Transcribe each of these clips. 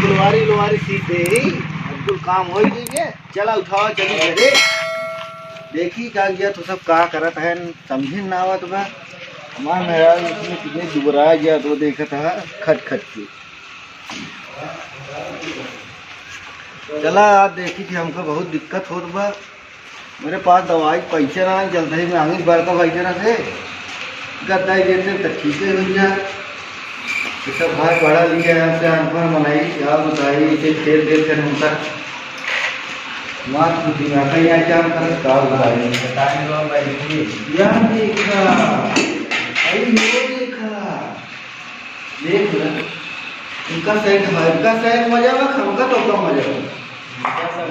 गुलवारी लोवारी सीख दे ही अब्दुल काम हो गई। चला उठाओ चली घरे देखी का गया तो सब का करत है समझे ना आवत बा। हमार मेरा इसमें कितने दुबरा गया तो देखा था खट खट के। चला आज देखी थी हमको बहुत दिक्कत होत बा। मेरे पास दवाई पैसे ना चलता ही महंगी बड़का पैसे ना थे गद्दाई देते तो ठीक है भैया। ये सब भाई पढ़ा लिया हमसे अनपढ़ मनाई क्या बताई इसे खेल देते हम तक मात खुशी में कहीं आके हम कर का बताई बताएंगे लोग भाई यार देखा भाई ये देखा देख ना इनका सही मजा में हमका तो कम मजा में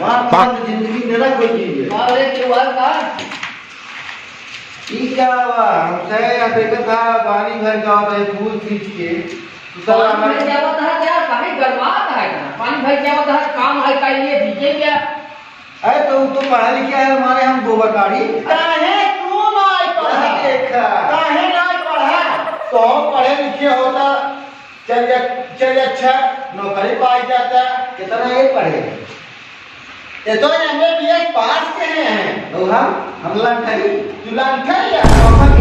मां जिंदगी मेरा कोई चीज है। अरे क्यों का ठीक क्या हुआ हमसे देखा था पानी भर का होता है फूल खींच के पानी भर क्या होता है क्या काहे गरमाता है ना पानी भर क्या होता है काम है का ये भीगे क्या। अरे तो पढ़ा लिखा है हमारे हम गोबरगाड़ी काहे तू नहीं पढ़ा देखा काहे नहीं पढ़ा तो पढ़े लिखे होता चल अच्छा नौकरी पाई जाता। कितना ये पढ़े ये तो MBBS पास के हैं तो हम लंठई तू लंठई है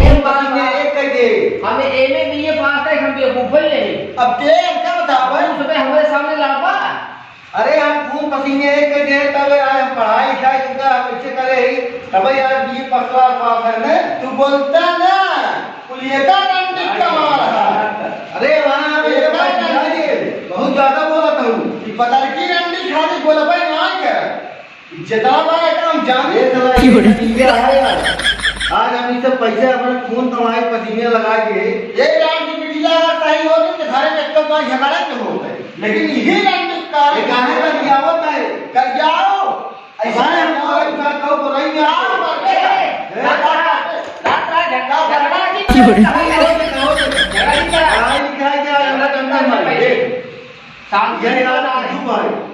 एक बार में एक कह दे हमें MA BA पास है हम बेवकूफ है। अब के क्या बता भाई सुबह हमारे सामने लापा। अरे हम खून पसीने एक कह दे तब आज हम पढ़ाई लिखाई तुमका हम इसे करे ही तब यार BA फर्स्ट क्लास पास है ना तू बोलता ना पुलियका डंडी कमा रहा। अरे वहां बहुत ज्यादा बोलत हूं कि पता की डंडी खाली बोला भाई ना क्या जितना बड़ा काम जाने आज हम इसे पैसे अपने खून कमाए पसीने लगा के ये रात की बिटिया सही हो गई धारे में तो कोई झगड़ा क्यों हो गए लेकिन यही डंडी का कहां तक गिरावत है कर जाओ ऐसा हम का कहो तो नहीं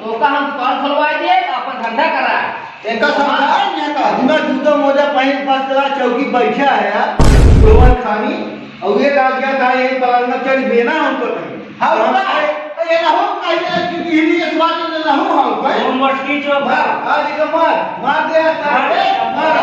तो का हम दुकान खुलवाए दिए अपन धंधा करा इनका समाधान नहीं का अपना जूता मोजा पहन पास चला चौकी बैठा है यार गोबर खानी और ये आ गया था ये पलंग में चढ़ बेना हमको नहीं हाँ ये ना हो कहीं क्योंकि हिंदी इस बात में ना हो हम भाई हम मटकी जो आज का मार दे मार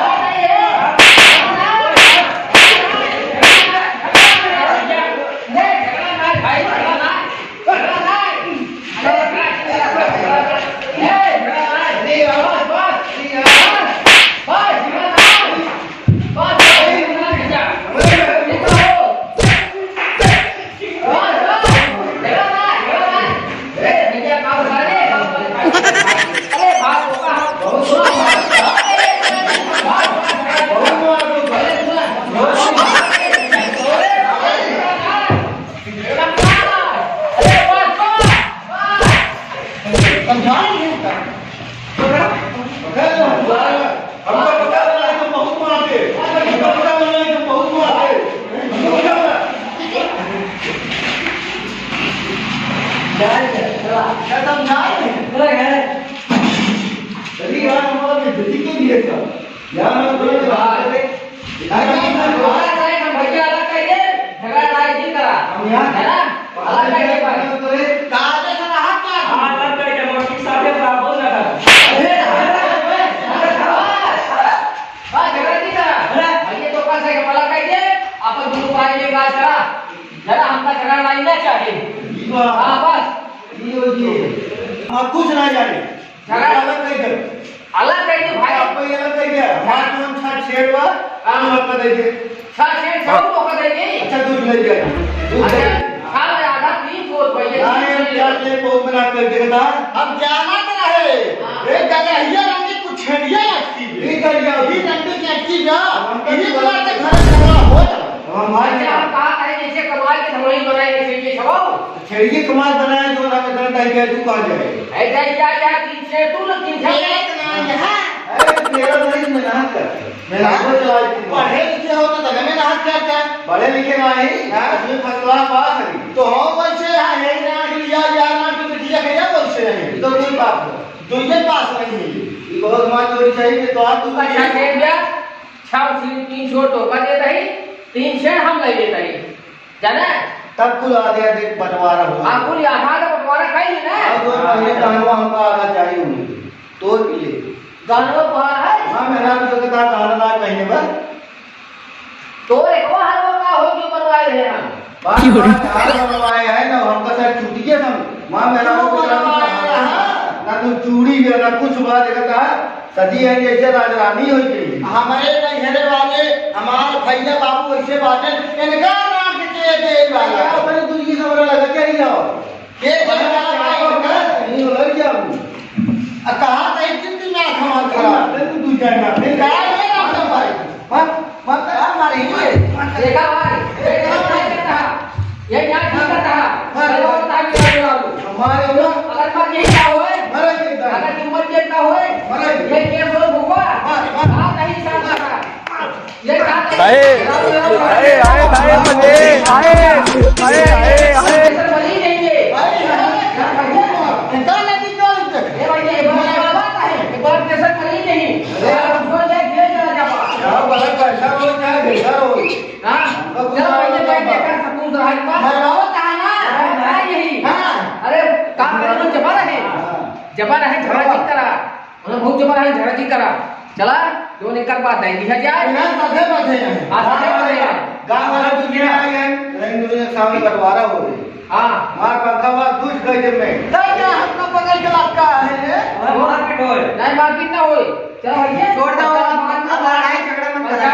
कुछ ना जाने अलग नहीं कर अलग कह दे भाई आपको ये अलग कह दिया हाथ में हम छाट छेड़वा आम मत दे दे छाट छेड़ सब को कर देंगे। अच्छा दूध ले गया अच्छा खा ले आधा 3 कोट भैया नहीं क्या ले बहुत बना कर देगा अब जाना क्या है एक जगह हिया रंगी कुछ छेड़िया लगती है ठीक है क्या ये रंगी की अच्छी जा ये बात घर झगड़ा हो जाए हमारे हम कहा है जैसे कमाल के धमोई बनाए ऐसे ये छवाओ छेड़िए कमाल बनाया जो ना करना चाहिए तू कहां जाए ऐसा क्या क्या 3 से तू ना 3 से एक ना यहां अरे तेरा नहीं मेहनत कर मेहनत को चला पढ़े लिखे हो तो दगा में ना क्या क्या पढ़े लिखे ना है इसमें फर्स्ट क्लास पास है तो हो वैसे है ना कि लिया या ना कि बिटिया गया वैसे है तो कोई बात नहीं दुनिया पास नहीं है ये बहुत मान चोरी चाहिए तो आप तू अच्छा छेड़ दिया 3 छोड़ तो कर देता ही 3 छेड़ हम ले लेता ही जाना तब कुल आ गया देख बंटवारा हुआ आप पूरी आधार का बंटवारा खाई ना 2 महीने गानवा हमको आधा चाहिए उन्हें तो ले गानवा पहाड़ है हाँ मेरा तो कहा गाना ना कहीं बस तो एक वो हर वो का हो जो बनवाए रहे हैं बात बनवाए है ना हमका शायद छूट गया था माँ मेरा ना तो चूड़ी है ना कुछ बात देखता है सदी है जैसे राजरानी हो गई हमारे नहरे वाले हमारे भैया बाबू ऐसे बातें इनका नाम के दे वाला अपने तुझी समझ लगा क्या ही जाओ के दे वाला नहीं लग जाओ कहा नहीं कितनी ना खमा खा तू दूसरा ना फिर क्या है ना भाई मत हमारी देखा भाई देखा भाई कहता ये क्या ठीक करता चलो बता के लाओ हमारे ना अगर मत ये क्या होए मरे के अगर कीमत ये क्या होए ये केस हो भूखा हां नहीं साथ रखा ये क्या आए बंदे आए बली नहीं ये इनका नहीं जोड़ ये भाई ये बड़ा बात है एक बार कैसे बली नहीं हमको ले जेल चला जा क्या बड़ा पैसा हो चाहे बेकार हो हां चलो भाई ये बैठ के सकून रहा है मरवाओ कहा ना यही हां अरे काम करने में जबा रहे झगड़ा ठीक करा उन्हें बहुत जबा रहे झगड़ा ठीक करा चला जो निकल बात नहीं दिया जाए ना सधे बधे हैं हां सही बात है गांव वाला दुनिया आ गए रंग दुनिया के सामने बंटवारा हो गई हां मार पंखा बात कुछ गई जब मैं नहीं ना हमको बगल के लड़का है मारपीट होए नहीं मारपीट ना होए चलो भैया छोड़ दो अब लड़ाई झगड़ा मत करा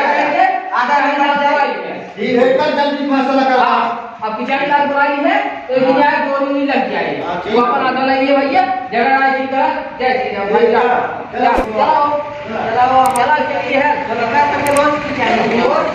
आधा घंटा दवाई ठीक है कल जल्दी फैसला करा अब पिछली बार बुलाई है तो ये जाए 2 दिन ही लग जाएगा हाँ, ठीक वो अपन आधा लगे भैया झगड़ा ठीक करा जय श्री राम भैया चलो चलो चला चलिए है चलो क्या करके रोज की चाहिए रोज